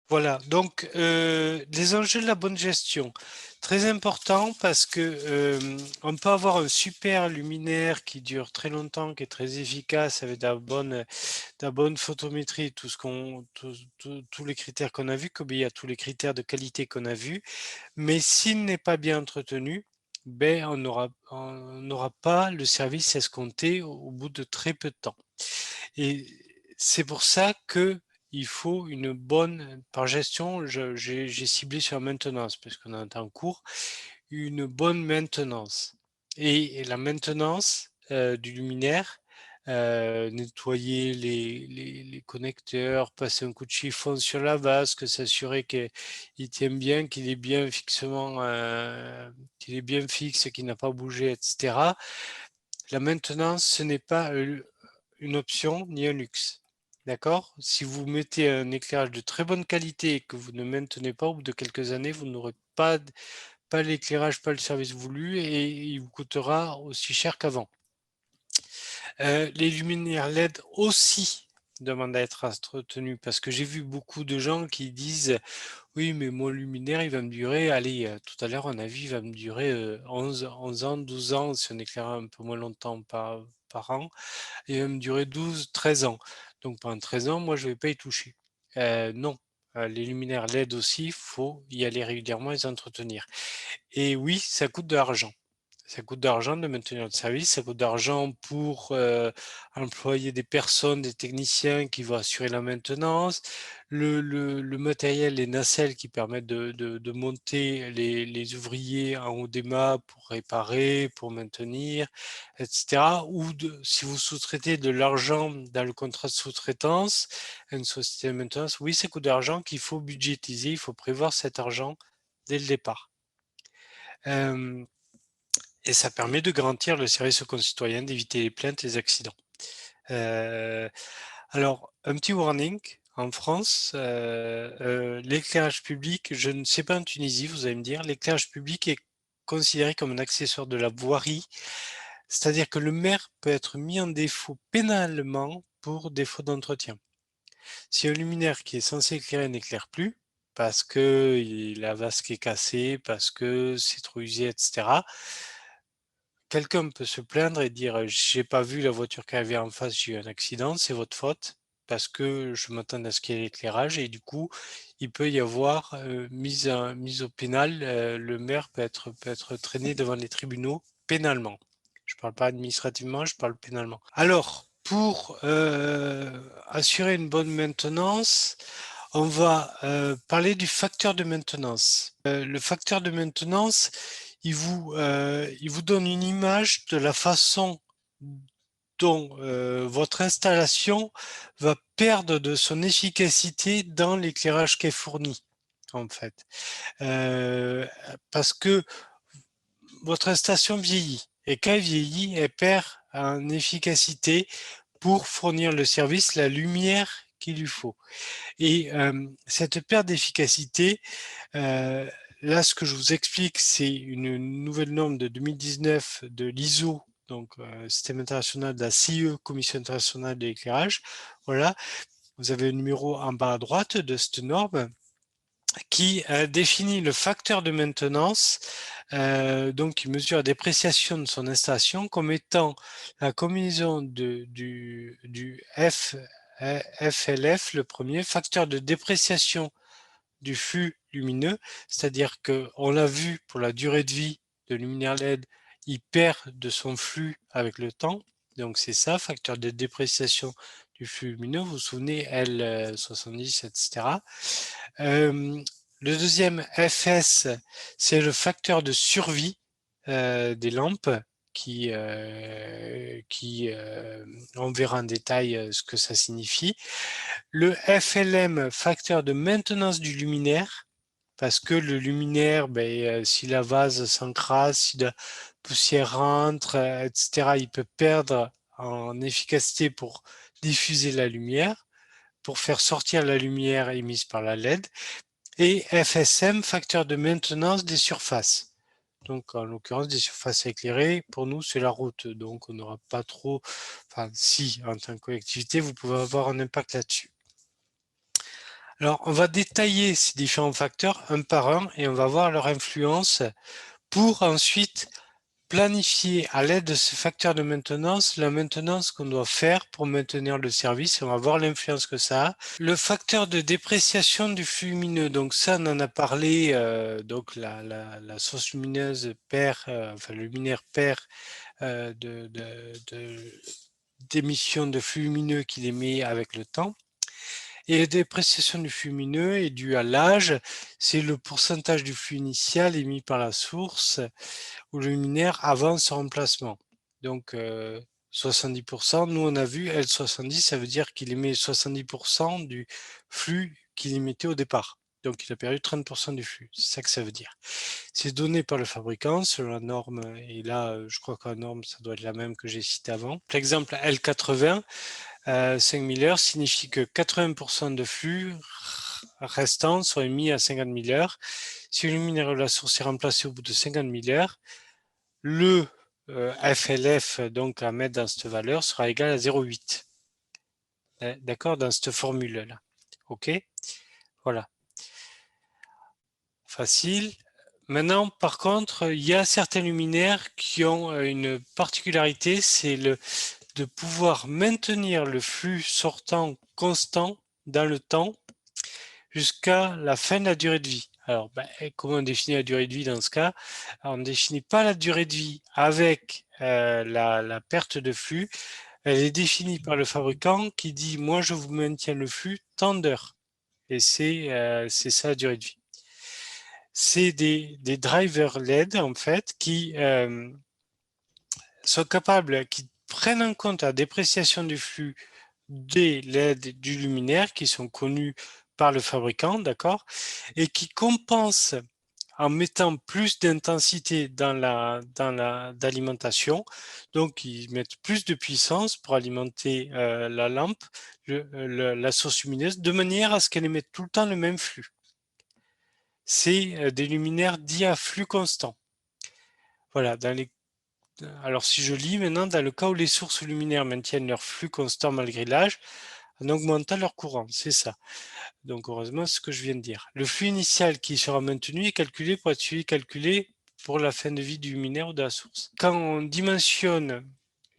Voilà, donc les enjeux de la bonne gestion. Très important parce que on peut avoir un super luminaire qui dure très longtemps, qui est très efficace avec de la bonne photométrie, tout ce qu'on, tous les critères qu'on a vus, qu'obéit à tous les critères de qualité qu'on a vus. Mais s'il n'est pas bien entretenu, ben on n'aura pas le service escompté au bout de très peu de temps. Et c'est pour ça que il faut une bonne par gestion, j'ai ciblé sur la maintenance parce qu'on a un temps court, une bonne maintenance et la maintenance, du luminaire, nettoyer les connecteurs, passer un coup de chiffon sur la vasque, s'assurer qu'il tient bien, qu'il est bien fixe, qu'il n'a pas bougé et cetera. La maintenance, ce n'est pas, une option ni un luxe. D'accord? Si vous mettez un éclairage de très bonne qualité et que vous ne maintenez pas, au bout de quelques années, vous n'aurez pas l'éclairage, pas le service voulu et il vous coûtera aussi cher qu'avant. Les luminaires LED aussi demandent à être entretenus parce que j'ai vu beaucoup de gens qui disent: «Oui, mais mon luminaire, il va me durer», allez, tout à l'heure, on a vu, il va me durer, 11 ans, 12 ans si on éclaire un peu moins longtemps par an. Il va me durer 12, 13 ans. Donc pendant 13 ans, moi, je ne vais pas y toucher. Non, les luminaires LED aussi, il faut y aller régulièrement et les entretenir. Et oui, ça coûte de l'argent. Ça coûte d'argent de maintenir le service, ça coûte d'argent pour, employer des personnes, des techniciens qui vont assurer la maintenance, le matériel, les nacelles qui permettent de monter les ouvriers en haut des mâts pour réparer, pour maintenir, et cetera. Ou si vous sous-traitez de l'argent dans le contrat de sous-traitance à une société de maintenance, oui, ça coûte de l'argent qu'il faut budgétiser, il faut prévoir cet argent dès le départ. Hem Et ça permet de garantir le service aux concitoyens, d'éviter les plaintes et les accidents. Heu, alors un petit warning, en France, l'éclairage public, je ne sais pas en Tunisie, vous allez me dire, l'éclairage public est considéré comme un accessoire de la voirie. C'est-à-dire que le maire peut être mis en défaut pénalement pour défaut d'entretien. Si un luminaire qui est censé éclairer n'éclaire plus, parce que la vasque est cassée, parce que c'est trop usé et cetera, quelqu'un peut se plaindre et dire: «J'ai pas vu la voiture qui avait en face, j'ai eu un accident, c'est votre faute, parce que je m'attendais à ce qu'il y ait l'éclairage» et du coup, il peut y avoir, mise au pénal, le maire peut être traîné devant les tribunaux pénalement. Je parle pas administrativement, je parle pénalement. Alors pour, assurer une bonne maintenance, on va, parler du facteur de maintenance. Le facteur de maintenance, il vous donne une image de la façon dont, votre installation va perdre de son efficacité dans l'éclairage qui est fourni, en fait. Parce que votre installation vieillit et quand elle vieillit, elle perd en efficacité pour fournir le service, la lumière qu'il lui faut. Et cette perte d'efficacité, heu, là, ce que je vous explique, c'est une nouvelle norme de 2019 de l'ISO, donc Système international de la CIE, Commission internationale de l'éclairage. Voilà, vous avez le numéro en bas à droite de cette norme qui, définit le facteur de maintenance, donc qui mesure la dépréciation de son installation comme étant la combinaison du FLF, le premier facteur de dépréciation du flux lumineux, c'est-à-dire qu'on l'a vu pour la durée de vie de luminaire LED, il perd de son flux avec le temps. Donc c'est ça, facteur de dépréciation du flux lumineux. Vous vous souvenez, L70, etc. Le deuxième FS, c'est le facteur de survie des lampes on verra en détail ce que ça signifie. Le FLM, facteur de maintenance du luminaire, parce que le luminaire, si la vase s'encrasse, si la poussière rentre, et cetera, il peut perdre en efficacité pour diffuser la lumière, pour faire sortir la lumière émise par la LED. Et FSM, facteur de maintenance des surfaces. Donc, en l'occurrence, des surfaces éclairées, pour nous, c'est la route. Donc, on n'aura pas trop, enfin, si, en tant que collectivité, vous pouvez avoir un impact là-dessus. Alors, on va détailler ces différents facteurs un par un et on va voir leur influence pour ensuite planifier à l'aide de ce facteur de maintenance la maintenance qu'on doit faire pour maintenir le service. On va voir l'influence que ça a. Le facteur de dépréciation du flux lumineux, donc ça on en a parlé, donc la source lumineuse perd, enfin le luminaire perd d'émissions de flux lumineux qu'il émet avec le temps. Et la dépréciation du flux lumineux est due à l'âge, c'est le pourcentage du flux initial émis par la source où le luminaire avant son remplacement. Donc 70%, nous on a vu L70, ça veut dire qu'il émet 70% du flux qu'il émettait au départ. Donc il a perdu 30% du flux, c'est ça que ça veut dire. C'est donné par le fabricant selon la norme, et là je crois que la norme ça doit être la même que j'ai citée avant. L'exemple L80, 5000 heures signifie que 80% de flux restants sont émis à 50 000 heures. Si le luminaire de la source est remplacé au bout de 50 000 heures, le FLF donc à mettre dans cette valeur sera égal à 0,8. D'accord, dans cette formule-là. OK, voilà. Facile. Maintenant, par contre, il y a certains luminaires qui ont une particularité, c'est de pouvoir maintenir le flux sortant constant dans le temps jusqu'à la fin de la durée de vie. Alors, comment on définit la durée de vie dans ce cas? Alors, on ne définit pas la durée de vie avec la perte de flux. Elle est définie par le fabricant qui dit « moi, je vous maintiens le flux tant d'heures ». Et c'est ça la durée de vie. C'est des drivers LED, en fait, qui sont capables, qui prennent en compte la dépréciation du flux des LED du luminaire qui sont connus par le fabricant, d'accord, et qui compensent en mettant plus d'intensité dans d'alimentation. Donc, ils mettent plus de puissance pour alimenter la lampe, la source lumineuse, de manière à ce qu'elle émette tout le temps le même flux. C'est des luminaires dits à flux constant. Voilà, alors si je lis maintenant, dans le cas où les sources luminaires maintiennent leur flux constant malgré l'âge, en augmentant leur courant, c'est ça. Donc heureusement, c'est ce que je viens de dire. Le flux initial qui sera maintenu est calculé pour être suivi calculé pour la fin de vie du luminaire ou de la source. Quand on dimensionne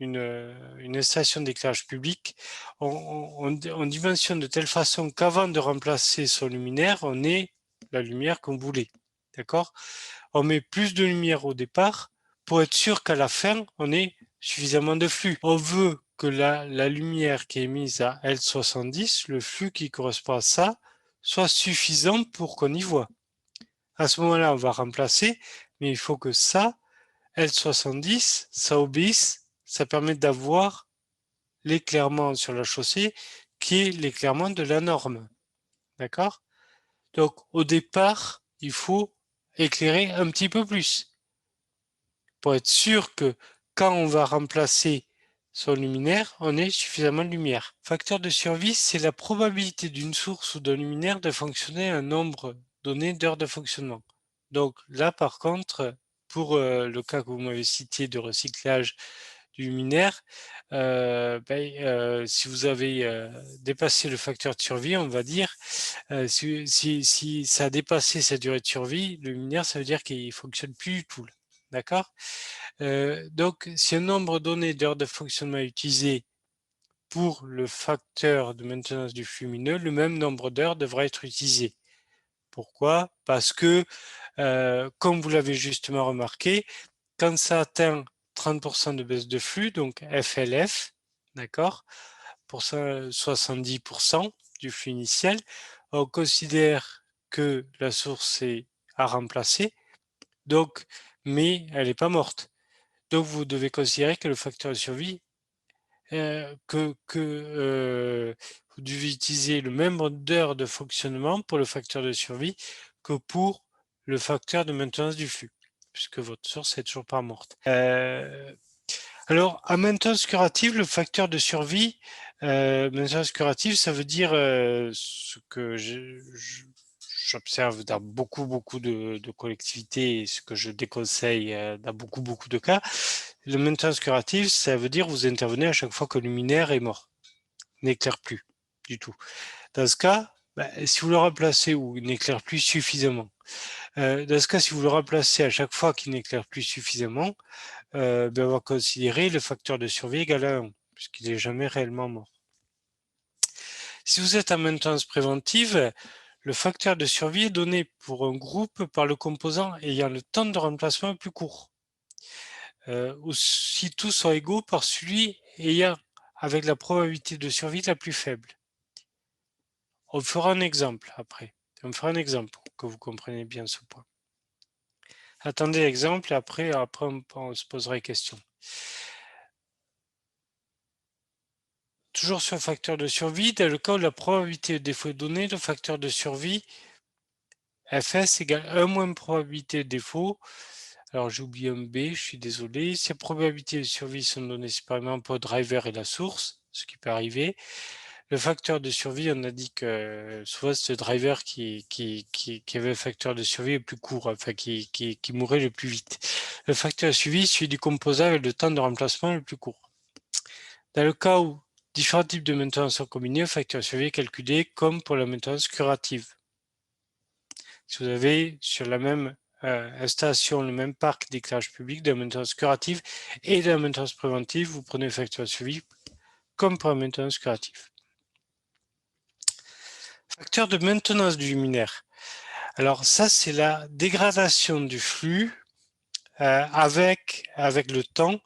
une installation d'éclairage public, on dimensionne de telle façon qu'avant de remplacer son luminaire, on ait la lumière qu'on voulait. D'accord? On met plus de lumière au départ pour être sûr qu'à la fin, on ait suffisamment de flux. On veut que la lumière qui est mise à L70, le flux qui correspond à ça, soit suffisant pour qu'on y voit. À ce moment-là, on va remplacer, mais il faut que ça, L70, ça obéisse, ça permet d'avoir l'éclairement sur la chaussée qui est l'éclairement de la norme. D'accord? Donc, au départ, il faut éclairer un petit peu plus pour être sûr que quand on va remplacer son luminaire, on ait suffisamment de lumière. Facteur de survie, c'est la probabilité d'une source ou d'un luminaire de fonctionner un nombre donné d'heures de fonctionnement. Donc là, par contre, pour le cas que vous m'avez cité de recyclage du luminaire, si vous avez dépassé le facteur de survie, on va dire, si ça a dépassé sa durée de survie, le luminaire, ça veut dire qu'il ne fonctionne plus du tout. D'accord? Donc, si un nombre donné d'heures de fonctionnement est utilisé pour le facteur de maintenance du flux lumineux, le même nombre d'heures devra être utilisé. Pourquoi? Parce que, comme vous l'avez justement remarqué, quand ça atteint 30% de baisse de flux, donc FLF, d'accord, pour ça 70% du flux initial, on considère que la source est à remplacer, donc, mais elle n'est pas morte. Donc, vous devez considérer que le facteur de survie, vous devez utiliser le même nombre d'heures de fonctionnement pour le facteur de survie que pour le facteur de maintenance du flux, puisque votre source est toujours pas morte. Alors, à maintenance curative, le facteur de survie, maintenance curative, ça veut dire ce que j'observe dans beaucoup de collectivités et ce que je déconseille dans beaucoup de cas. Le maintenance curative, ça veut dire vous intervenez à chaque fois que le luminaire est mort, n'éclaire plus du tout. Dans ce cas, Si vous le remplacez ou il n'éclaire plus suffisamment, dans ce cas, si vous le remplacez à chaque fois qu'il n'éclaire plus suffisamment, on va considérer le facteur de survie égal à 1, puisqu'il n'est jamais réellement mort. Si vous êtes en maintenance préventive, le facteur de survie est donné pour un groupe par le composant ayant le temps de remplacement le plus court. Ou si tous sont égaux par celui ayant avec la probabilité de survie la plus faible. On fera un exemple après. On fera un exemple pour que vous compreniez bien ce point. Attendez l'exemple et après on se posera les questions. Toujours sur le facteur de survie, dans le cas où la probabilité de défaut est donnée, le facteur de survie Fs égale 1 moins probabilité de défaut. Alors j'ai oublié un B, je suis désolé. Si les probabilités de survie sont données séparément pour le driver et la source, ce qui peut arriver, le facteur de survie, on a dit que souvent c'est le driver qui avait un facteur de survie le plus court, enfin qui mourait le plus vite. Le facteur de survie, celui du composant avec le temps de remplacement le plus court. Dans le cas où différents types de maintenance sont combinés, le facteur de survie est calculé comme pour la maintenance curative. Si vous avez sur la même installation, le même parc d'éclairage public, de la maintenance curative et de la maintenance préventive, vous prenez le facteur de survie comme pour la maintenance curative. Facteur de maintenance du luminaire. Alors ça, c'est la dégradation du flux avec le temps.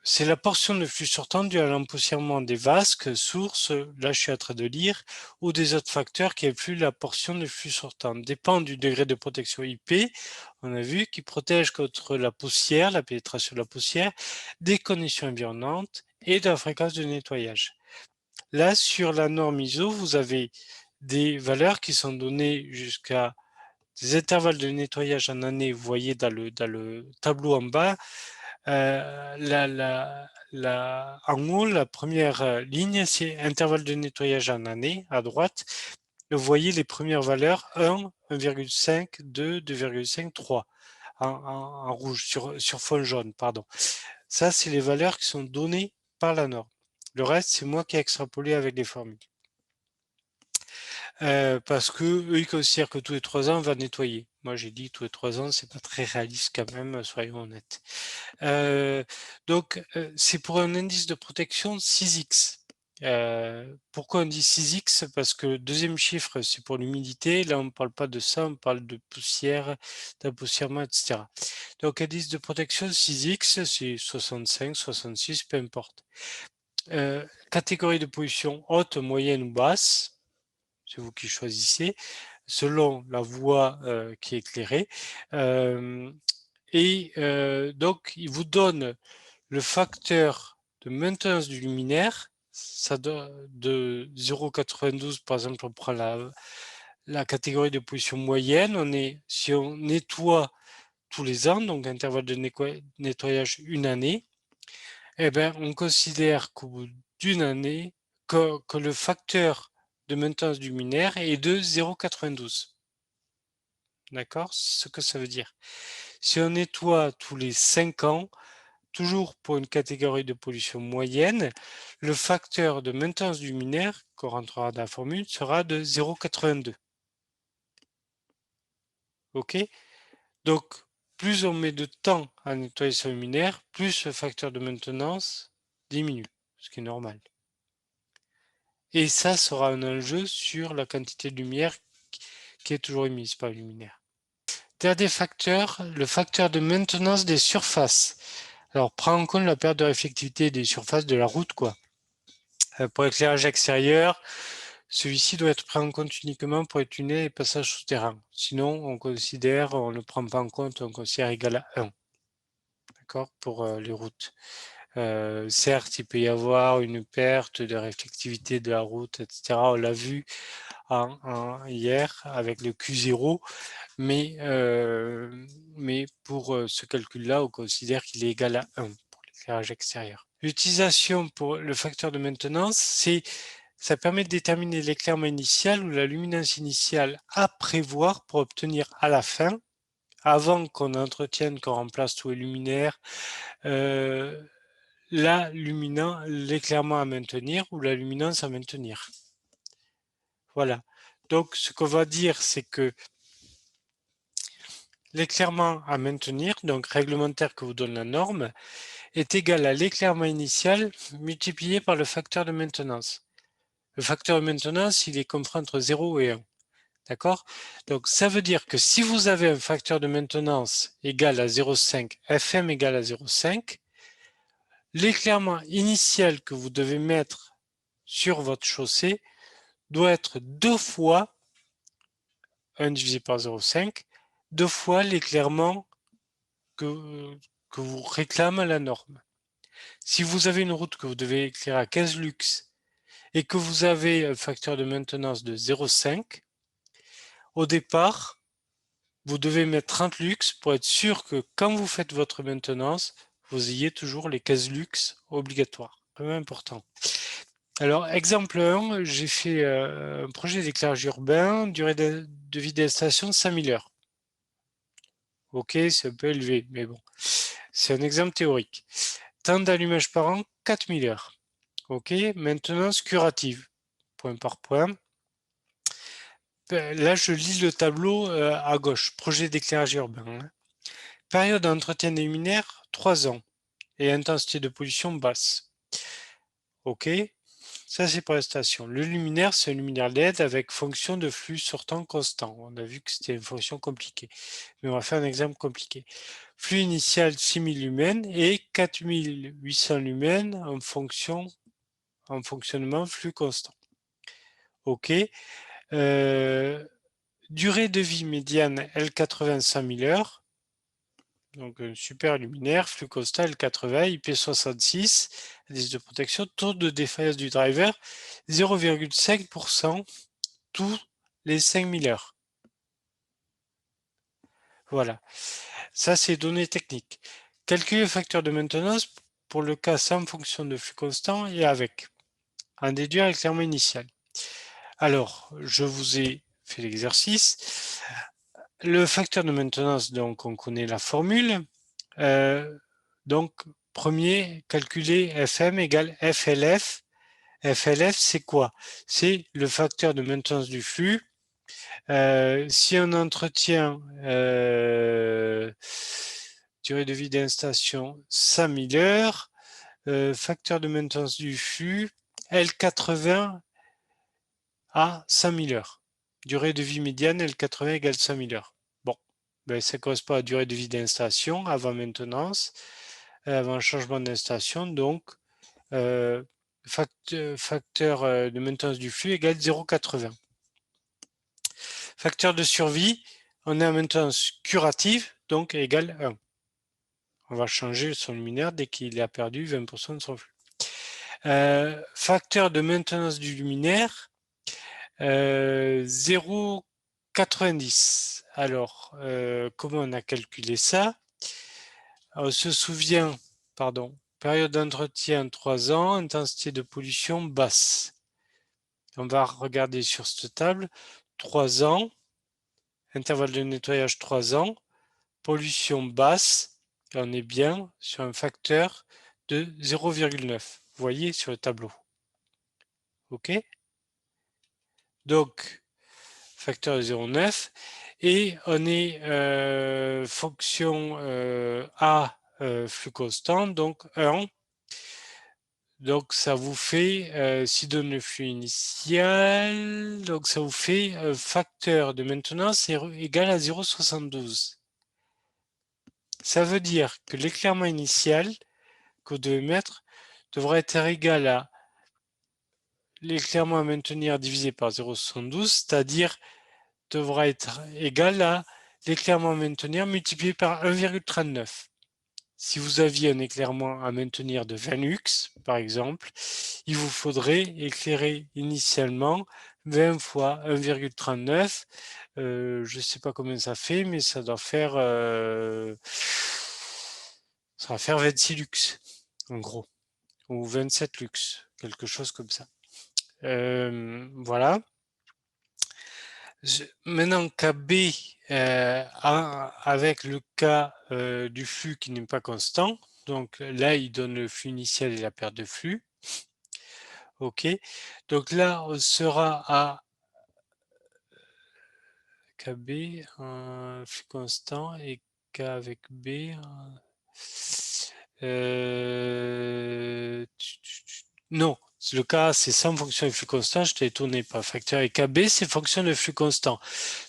C'est la portion de flux sortant due à l'empoussièrement des vasques, sources, là je suis en train de lire, ou des autres facteurs qui influent la portion de flux sortant. Dépend du degré de protection IP, on a vu, qui protège contre la poussière, la pénétration de la poussière, des conditions environnantes et de la fréquence de nettoyage. Là, sur la norme ISO, vous avez des valeurs qui sont données jusqu'à des intervalles de nettoyage en année. Vous voyez dans le tableau en bas, en haut, la première ligne, c'est intervalle de nettoyage en année, à droite. Vous voyez les premières valeurs, 1, 1,5, 2, 2,5, 3, en rouge, sur fond jaune, pardon. Ça, c'est les valeurs qui sont données par la norme. Le reste, c'est moi qui ai extrapolé avec les formules. Parce que eux, ils considèrent que tous les 3 ans, on va nettoyer. Moi, j'ai dit tous les 3 ans, c'est pas très réaliste quand même, soyons honnêtes. Donc, c'est pour un indice de protection 6x. Pourquoi on dit 6x? Parce que le deuxième chiffre, c'est pour l'humidité. Là, on ne parle pas de ça, on parle de poussière, d'appoussièrement, etc. Donc, indice de protection 6x, c'est 65, 66, peu importe. Catégorie de pollution haute, moyenne ou basse, c'est vous qui choisissez, selon la voie qui est éclairée. Donc, il vous donne le facteur de maintenance du luminaire, ça de 0,92, par exemple, on prend la catégorie de pollution moyenne, si on nettoie tous les ans, donc intervalle de nettoyage une année, on considère qu'au bout d'une année, que le facteur de maintenance du luminaire est de 0,92. D'accord? Ce que ça veut dire. Si on nettoie tous les 5 ans, toujours pour une catégorie de pollution moyenne, le facteur de maintenance du luminaire, qu'on rentrera dans la formule, sera de 0,82. OK? Donc, plus on met de temps à nettoyer son luminaire, plus le facteur de maintenance diminue, ce qui est normal. Et ça sera un enjeu sur la quantité de lumière qui est toujours émise par le luminaire. Dernier facteur, le facteur de maintenance des surfaces. Alors, prend en compte la perte de réflectivité des surfaces de la route, quoi. Pour l'éclairage extérieur, celui-ci doit être pris en compte uniquement pour les tunnels et passages souterrains. Sinon, on ne le prend pas en compte, on considère égal à 1. D'accord? Pour les routes. Certes, il peut y avoir une perte de réflectivité de la route, etc. On l'a vu hier avec le Q0, mais pour ce calcul-là, on considère qu'il est égal à 1 pour l'éclairage extérieur. L'utilisation pour le facteur de maintenance, ça permet de déterminer l'éclairement initial ou la luminance initiale à prévoir pour obtenir à la fin, avant qu'on entretienne, qu'on remplace tous les luminaires, l'éclairement à maintenir ou la luminance à maintenir. Voilà. Donc, ce qu'on va dire, c'est que l'éclairement à maintenir, donc réglementaire que vous donne la norme, est égal à l'éclairement initial multiplié par le facteur de maintenance. Le facteur de maintenance, il est compris entre 0 et 1. D'accord? Donc, ça veut dire que si vous avez un facteur de maintenance égal à 0,5, Fm égal à 0,5, l'éclairement initial que vous devez mettre sur votre chaussée doit être 2 fois 1 divisé par 0,5, 2 fois l'éclairement que, que vous réclame la norme. Si vous avez une route que vous devez éclairer à 15 lux et que vous avez un facteur de maintenance de 0,5, au départ, vous devez mettre 30 lux pour être sûr que quand vous faites votre maintenance, vous ayez toujours les 15 lux obligatoires. Vraiment important. Alors, exemple 1, j'ai fait un projet d'éclairage urbain, durée de vie d'installation 5000 heures. Ok, c'est un peu élevé, mais bon, c'est un exemple théorique. Temps d'allumage par an, 4000 heures. Ok, maintenance curative, point par point. Là, je lis le tableau à gauche, projet d'éclairage urbain. Hein. Période d'entretien des luminaires, 3 ans. Et intensité de pollution basse. Ok, ça c'est pour la station. Le luminaire, c'est un luminaire LED avec fonction de flux sortant constant. On a vu que c'était une fonction compliquée. Mais on va faire un exemple compliqué. Flux initial 6000 lumens et 4800 lumens en fonctionnement flux constant. Ok. Durée de vie médiane L80 5000 heures. Donc un super luminaire, flux constant L80, IP66, indice de protection, taux de défaillance du driver 0,5% tous les 5000 heures. Voilà. Ça, c'est données techniques. Calculer le facteur de maintenance pour le cas sans fonction de flux constant et avec. En déduire l'éclairement initial. Alors, je vous ai fait l'exercice. Le facteur de maintenance, donc, on connaît la formule. Donc, premier, calculer Fm égale FLF. FLF, c'est quoi? C'est le facteur de maintenance du flux. Si on entretient durée de vie d'installation 5000 heures, facteur de maintenance du flux L80 à 5000 heures. Durée de vie médiane L80 égale 5000 heures. Bon, ben, ça correspond à la durée de vie d'installation avant maintenance, avant changement d'installation. Donc, facteur de maintenance du flux égale 0,80. Facteur de survie, on est en maintenance curative, donc égale 1. On va changer son luminaire dès qu'il a perdu 20% de son flux. Facteur de maintenance du luminaire, 0,90. Alors, comment on a calculé ça? On se souvient, pardon, période d'entretien 3 ans, intensité de pollution basse. On va regarder sur cette table, 3 ans, intervalle de nettoyage 3 ans, pollution basse, et on est bien sur un facteur de 0,9. Vous voyez sur le tableau. OK? Donc, facteur de 0,9. Et on est fonction A flux constant, donc 1. Donc, ça vous fait, si donne le flux initial, donc ça vous fait facteur de maintenance égal à 0,72. Ça veut dire que l'éclairement initial que vous devez mettre devra être égal à l'éclairement à maintenir divisé par 0,72, c'est-à-dire devra être égal à l'éclairement à maintenir multiplié par 1,39. Si vous aviez un éclairement à maintenir de 20 lux, par exemple, il vous faudrait éclairer initialement 20 fois 1,39. Je ne sais pas combien ça fait, mais ça doit faire, ça va faire 26 lux, en gros, ou 27 lux, quelque chose comme ça. Voilà. Maintenant, cas B, avec le cas du flux qui n'est pas constant, Donc là, il donne le flux initial et la perte de flux. OK. Donc là, on sera à KB, un flux constant, et K avec B. Non, le K, c'est sans fonction de flux constant, je t'ai étonné par facteur. Et KB, c'est fonction de flux constant.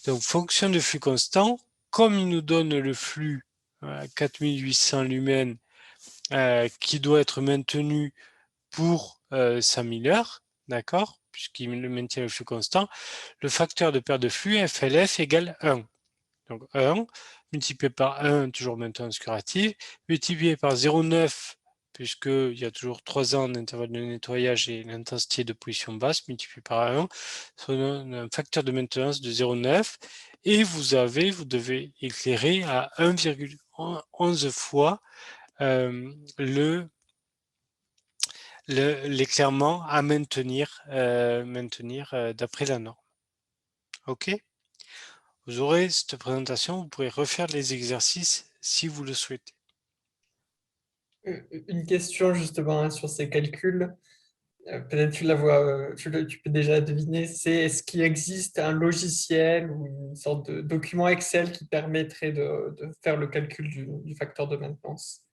Donc, fonction de flux constant, comme il nous donne le flux 4800 lumens qui doit être maintenu pour 5000 heures, d'accord, puisqu'il maintient le flux constant, le facteur de perte de flux, FLF, égale 1. Donc 1, multiplié par 1, toujours maintenance curative, multiplié par 0,9, puisqu'il y a toujours 3 ans d'intervalle de nettoyage et l'intensité de position basse, multiplié par 1, ça donne un facteur de maintenance de 0,9, et vous devez éclairer à 1,11 fois l'éclairement à maintenir, d'après la norme. OK? Vous aurez cette présentation, vous pourrez refaire les exercices si vous le souhaitez. Une question justement hein, sur ces calculs. Peut-être tu la vois, tu peux déjà deviner, c'est est-ce qu'il existe un logiciel ou une sorte de document Excel qui permettrait de faire le calcul du facteur de maintenance?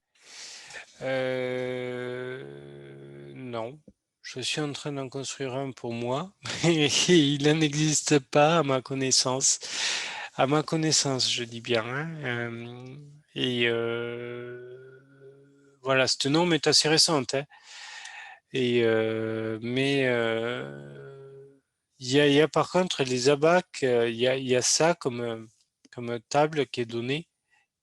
Non, je suis en train d'en construire un pour moi, mais il n'en existe pas à ma connaissance. À ma connaissance, je dis bien, hein, et voilà, cette norme est assez récente, hein, mais il y a par contre les ABAC, il y a ça comme table qui est donnée.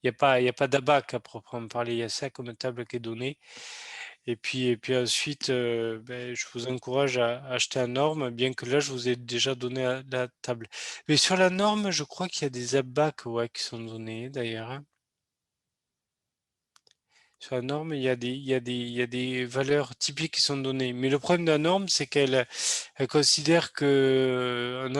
Il y a pas d'ABAC à proprement parler, il y a ça comme table qui est donnée. Et puis ensuite, je vous encourage à acheter la norme, bien que là, je vous ai déjà donné la table. Mais sur la norme, je crois qu'il y a des ABAC, ouais, qui sont donnés d'ailleurs, hein. Sur la norme, il y a des valeurs typiques qui sont données. Mais le problème de la norme, c'est elle considère que un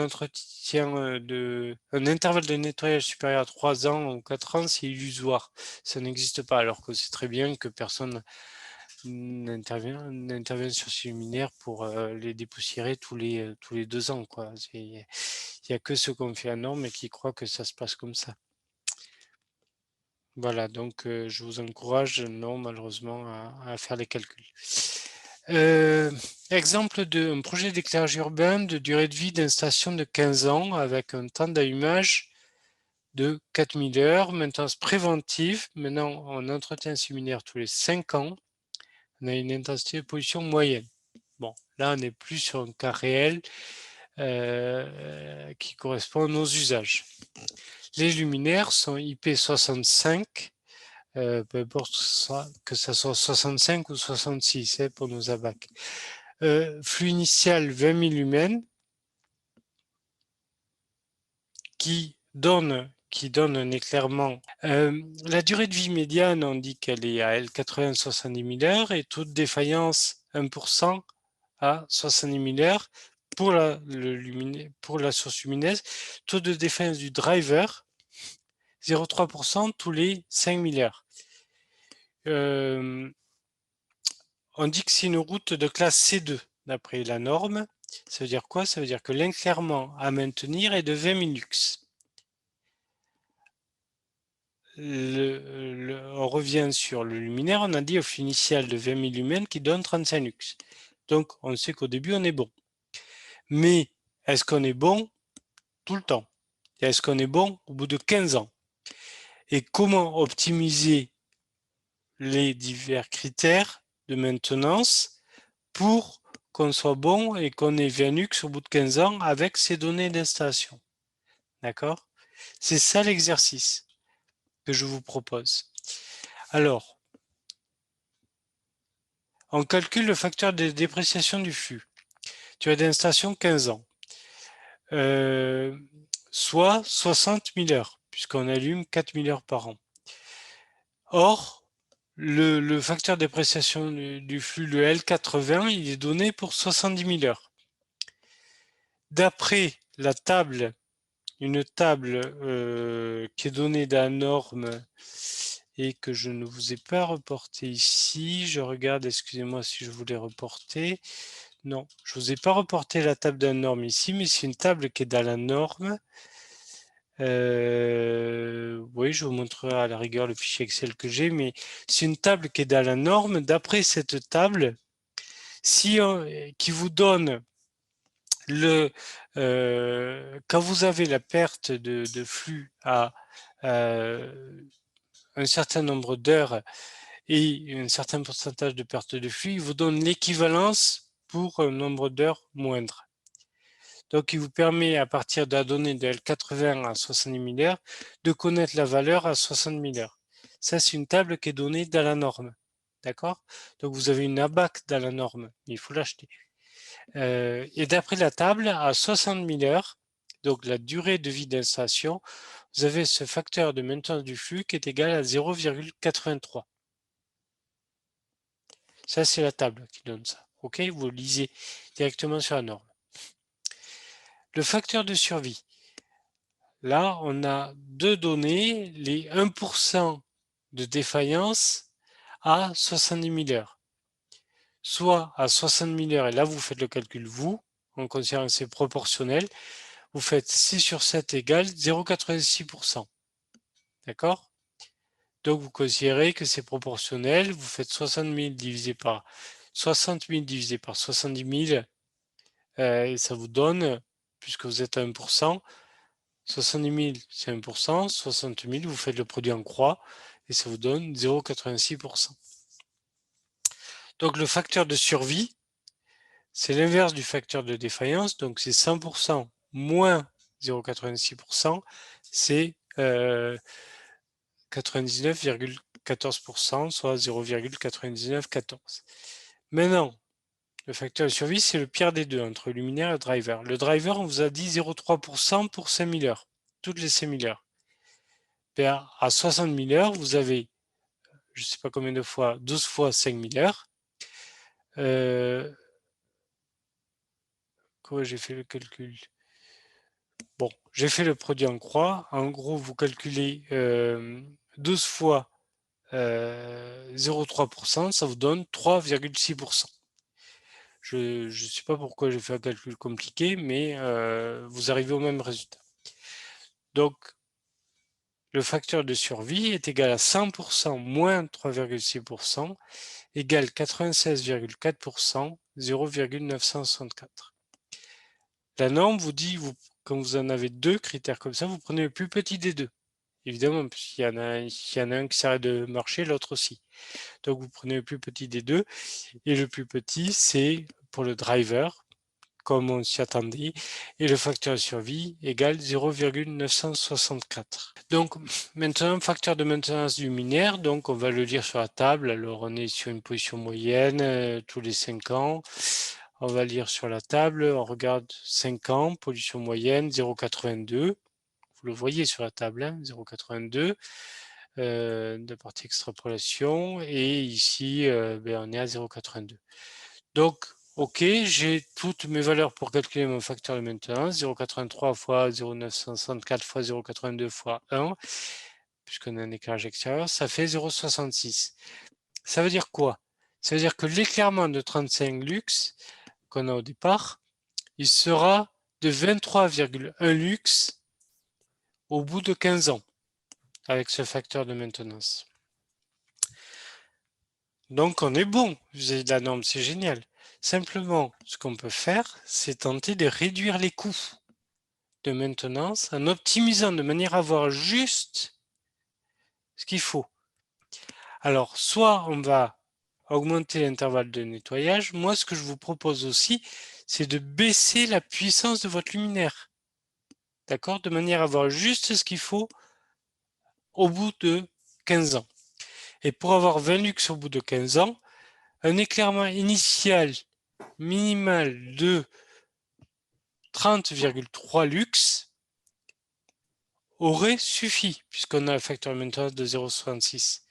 intervalle de nettoyage supérieur à 3 ans ou 4 ans, c'est illusoire. Ça n'existe pas, alors que c'est très bien que personne n'intervient sur ces luminaires pour les dépoussiérer tous les 2 ans, quoi. Il n'y a que ceux qui ont fait la norme et qui croient que ça se passe comme ça. Voilà, donc je vous encourage, non, malheureusement, à faire les calculs. Exemple d'un projet d'éclairage urbain de durée de vie d'une station de 15 ans avec un temps d'allumage de 4000 heures, maintenance préventive. Maintenant, on entretient ce luminaire tous les 5 ans. On a une intensité de pollution moyenne. Bon, là, on n'est plus sur un cas réel qui correspond à nos usages. Les luminaires sont IP65, peu importe que ça soit 65 ou 66 pour nos ABAC. Flux initial 20 000 lumens qui donne un éclairement. La durée de vie médiane, on dit qu'elle est à L80 70 000 heures et taux de défaillance 1% à 70 000 heures pour pour la source lumineuse. Taux de défaillance du driver 0,3% tous les 5000 heures. On dit que c'est une route de classe C2 d'après la norme. Ça veut dire quoi? Ça veut dire que l'éclairement à maintenir est de 20 000 lux. On revient sur le luminaire, on a dit au flux initial de 20 000 lumens qui donne 35 lux. Donc on sait qu'au début on est bon. Mais est-ce qu'on est bon tout le temps? Et est-ce qu'on est bon au bout de 15 ans? Et comment optimiser les divers critères de maintenance pour qu'on soit bon et qu'on ait 20 lux au bout de 15 ans avec ces données d'installation? D'accord? C'est ça l'exercice que je vous propose. Alors, on calcule le facteur de dépréciation du flux. Durée d'installation 15 ans. Soit 60 000 heures, puisqu'on allume 4 000 heures par an. Or, le facteur de dépréciation du flux, le L80, il est donné pour 70 000 heures. D'après la table, une table qui est donnée dans la norme et que je ne vous ai pas reporté ici. Je regarde, excusez-moi si je voulais reporter. Non, je ne vous ai pas reporté la table de la norme ici, mais c'est une table qui est dans la norme. Oui, je vous montrerai à la rigueur le fichier Excel que j'ai, mais c'est une table qui est dans la norme. D'après cette table, qui vous donne quand vous avez la perte de flux à un certain nombre d'heures et un certain pourcentage de perte de flux, il vous donne l'équivalence pour un nombre d'heures moindre. Donc, il vous permet, à partir de la donnée de L80 à 70 000 heures, de connaître la valeur à 60 000 heures. Ça, c'est une table qui est donnée dans la norme. D'accord? Donc, vous avez une ABAC dans la norme, mais il faut l'acheter. Et d'après la table, à 60 000 heures, donc la durée de vie d'installation, vous avez ce facteur de maintenance du flux qui est égal à 0,83. Ça, c'est la table qui donne ça. OK? Vous lisez directement sur la norme. Le facteur de survie. Là, on a deux données, les 1% de défaillance à 70 000 heures. Soit à 60 000 heures, et là, vous faites le calcul, vous, en considérant que c'est proportionnel, vous faites 6 sur 7 égale 0,86%. D'accord? Donc, vous considérez que c'est proportionnel, vous faites 60 000 divisé par 60 000 divisé par 70 000, et ça vous donne, puisque vous êtes à 1%, 70 000 c'est 1%, 60 000 vous faites le produit en croix, et ça vous donne 0,86%. Donc le facteur de survie, c'est l'inverse du facteur de défaillance, donc c'est 100% moins 0,86%, c'est 99,14%, soit 0,9914. Maintenant, le facteur de survie, c'est le pire des deux, entre le luminaire et le driver. Le driver, on vous a dit 0,3% pour 5000 heures, toutes les 5000 heures. Et à 60 000 heures, vous avez, je ne sais pas combien de fois, 12 fois 5000 heures. Comment j'ai fait le calcul? Bon, j'ai fait le produit en croix. En gros, vous calculez 12 fois 0,3%, ça vous donne 3,6%. Je ne sais pas pourquoi j'ai fait un calcul compliqué, mais vous arrivez au même résultat. Donc, le facteur de survie est égal à 100% moins 3,6% égale 96,4%, 0,964. La norme vous dit, quand vous en avez deux critères comme ça, vous prenez le plus petit des deux. Évidemment, s'il y en a un qui s'arrête de marcher, l'autre aussi. Donc vous prenez le plus petit des deux, et le plus petit, c'est pour le driver, comme on s'y attendait, et le facteur de survie égale 0,964. Donc maintenant, facteur de maintenance du luminaire, donc on va le lire sur la table. Alors on est sur une position moyenne tous les 5 ans. On va lire sur la table, on regarde 5 ans, position moyenne 0,82. Vous le voyez sur la table, hein, 0,82 de partie extrapolation. Et ici, on est à 0,82. Donc, OK, j'ai toutes mes valeurs pour calculer mon facteur de maintenance, 0,83 fois 0,964 fois 0,82 fois 1, puisqu'on a un éclairage extérieur, ça fait 0,66. Ça veut dire quoi? Ça veut dire que l'éclairement de 35 lux qu'on a au départ, il sera de 23,1 lux au bout de 15 ans avec ce facteur de maintenance. Donc on est bon vis-à-vis de la norme, c'est génial. Simplement, ce qu'on peut faire, c'est tenter de réduire les coûts de maintenance en optimisant de manière à avoir juste ce qu'il faut. Alors, soit on va augmenter l'intervalle de nettoyage. Moi, ce que je vous propose aussi, c'est de baisser la puissance de votre luminaire. D'accord? De manière à avoir juste ce qu'il faut au bout de 15 ans. Et pour avoir 20 lux au bout de 15 ans, un éclairement initial minimal de 30,3 lux aurait suffi, puisqu'on a un facteur de maintenance de 0,66.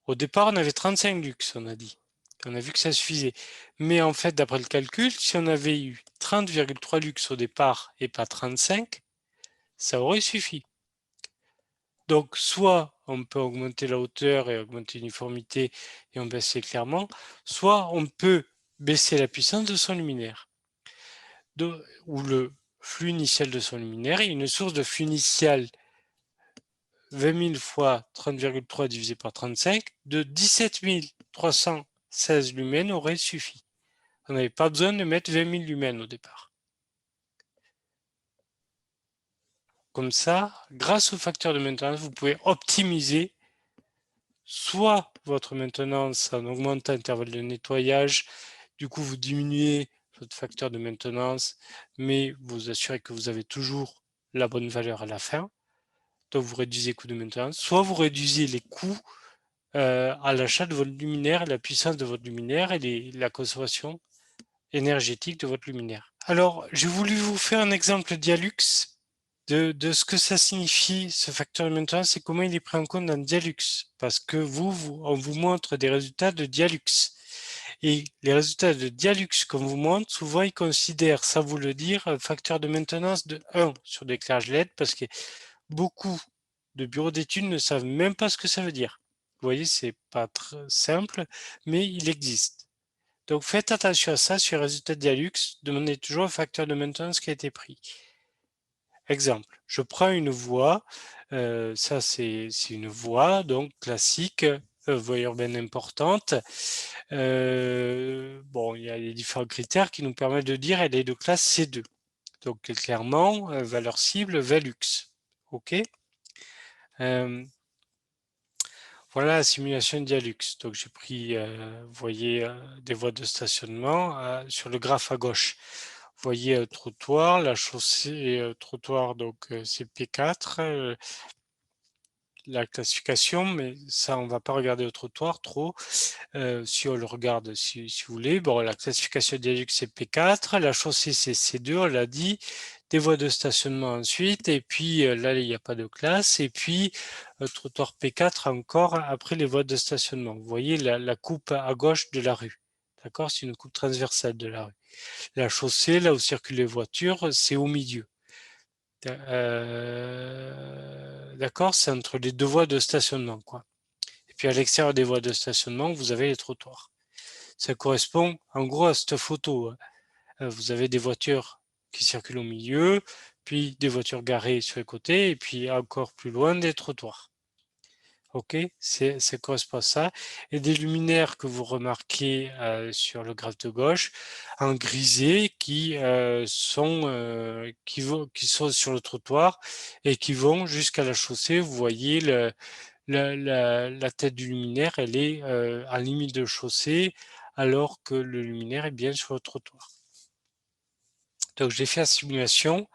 Au départ, on avait 35 lux, on a dit. On a vu que ça suffisait. Mais en fait, d'après le calcul, si on avait eu 30,3 lux au départ et pas 35, ça aurait suffi. Donc, soit on peut augmenter la hauteur et augmenter l'uniformité et on baisse l'éclairement, soit on peut baisser la puissance de son luminaire ou le flux initial de son luminaire. Et une source de flux initial 20 000 fois 30,3 divisé par 35 de 17 316 lumens aurait suffi. On n'avait pas besoin de mettre 20 000 lumens au départ. Comme ça, grâce au facteur de maintenance, vous pouvez optimiser soit votre maintenance en augmentant l'intervalle de nettoyage, du coup vous diminuez votre facteur de maintenance, mais vous assurez que vous avez toujours la bonne valeur à la fin, donc vous réduisez les coûts de maintenance, soit vous réduisez les coûts à l'achat de votre luminaire, la puissance de votre luminaire et la consommation énergétique de votre luminaire. Alors, j'ai voulu vous faire un exemple Dialux de ce que ça signifie, ce facteur de maintenance, et comment il est pris en compte dans Dialux. Parce que on vous montre des résultats de Dialux. Et les résultats de Dialux qu'on vous montre, souvent, ils considèrent, ça vous le dire, un facteur de maintenance de 1 sur l'éclairage LED, parce que beaucoup de bureaux d'études ne savent même pas ce que ça veut dire. Vous voyez, c'est pas très simple, mais il existe. Donc faites attention à ça sur les résultats de Dialux, demandez toujours un facteur de maintenance qui a été pris. Exemple, je prends une voie, ça c'est une voie donc classique, voie urbaine importante. Bon, il y a les différents critères qui nous permettent de dire elle est de classe C2. Donc clairement, valeur cible, Velux. OK. Voilà la simulation Dialux. Donc j'ai pris, vous voyez, des voies de stationnement sur le graphe à gauche. Vous voyez trottoir, la chaussée, trottoir, donc c'est P4, la classification, mais ça on va pas regarder au trottoir trop. Si on le regarde, si vous voulez. Bon, la classification Dialux c'est P4, la chaussée c'est C2, on l'a dit, des voies de stationnement ensuite, et puis là il n'y a pas de classe, et puis trottoir P4 encore après les voies de stationnement. Vous voyez la coupe à gauche de la rue. D'accord? C'est une coupe transversale de la rue. La chaussée, là où circulent les voitures, c'est au milieu. D'accord? C'est entre les deux voies de stationnement, quoi. Et puis à l'extérieur des voies de stationnement, vous avez les trottoirs. Ça correspond en gros à cette photo. Vous avez des voitures qui circulent au milieu, puis des voitures garées sur les côtés, et puis encore plus loin des trottoirs. OK, ça correspond à ça. Et des luminaires que vous remarquez sur le graphe de gauche, en grisé, qui sont sur le trottoir et qui vont jusqu'à la chaussée. Vous voyez la tête du luminaire, elle est en limite de chaussée, alors que le luminaire est bien sur le trottoir. Donc j'ai fait la simulation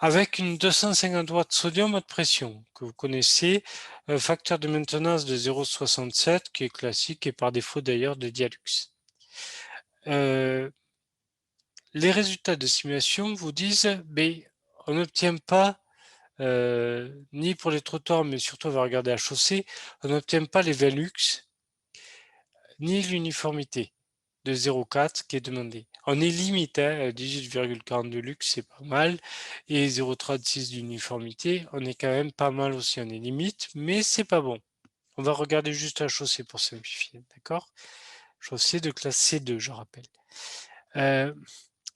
avec une 250 watts sodium haute pression que vous connaissez, facteur de maintenance de 0,67 qui est classique et par défaut d'ailleurs de Dialux. Les résultats de simulation vous disent mais on n'obtient pas ni pour les trottoirs mais surtout on va regarder la chaussée, on n'obtient pas les Velux ni l'uniformité de 0,4 qui est demandé. On est limite, hein, 18,42 lux, c'est pas mal, et 0,36 d'uniformité, on est quand même pas mal aussi, on est limite, mais c'est pas bon. On va regarder juste la chaussée pour simplifier, d'accord? Chaussée de classe C2, je rappelle.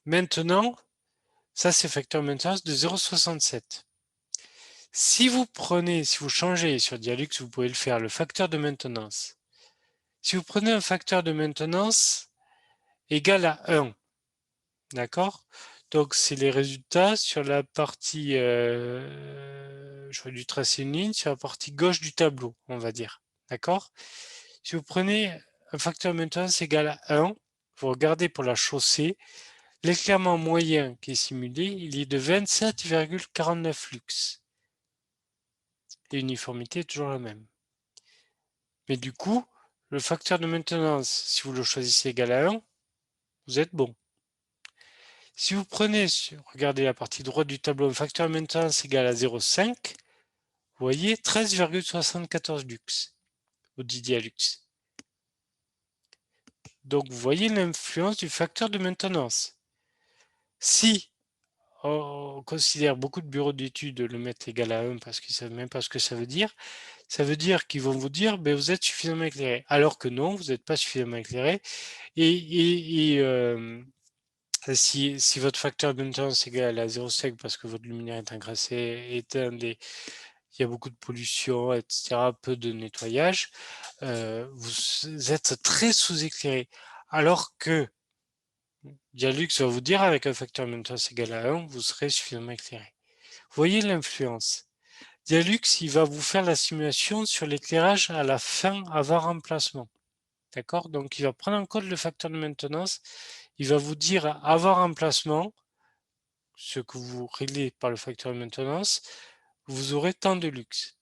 Maintenant, ça c'est facteur maintenance de 0,67. Si vous changez sur Dialux, vous pouvez le faire, le facteur de maintenance. Si vous prenez un facteur de maintenance égal à 1, d'accord? Donc, c'est les résultats sur la partie, j'aurais dû tracer une ligne, sur la partie gauche du tableau, on va dire. D'accord? Si vous prenez un facteur de maintenance égal à 1, vous regardez pour la chaussée, l'éclairement moyen qui est simulé, il est de 27,49 lux. Et l'uniformité est toujours la même. Mais du coup, le facteur de maintenance, si vous le choisissez égal à 1, vous êtes bon. Si vous prenez, regardez la partie droite du tableau, un facteur de maintenance égal à 0,5, vous voyez 13,74 lux au Didier Lux. Donc vous voyez l'influence du facteur de maintenance. Si on considère beaucoup de bureaux d'études le mettre égal à 1 parce qu'ils ne savent même pas ce que ça veut dire, Ça veut dire qu'ils vont vous dire, ben, vous êtes suffisamment éclairé. Alors que non, vous n'êtes pas suffisamment éclairé. Et si votre facteur de maintenance est égal à 0,5 parce que votre luminaire est encrassé, il y a beaucoup de pollution, etc., peu de nettoyage, vous êtes très sous-éclairé. Alors que Dialux va vous dire, avec un facteur de maintenance égal à 1, vous serez suffisamment éclairé. Vous voyez l'influence. Dialux, il va vous faire la simulation sur l'éclairage à la fin, avant remplacement. D'accord? Donc, il va prendre en compte le facteur de maintenance. Il va vous dire, avant remplacement, ce que vous réglez par le facteur de maintenance, vous aurez tant de luxe.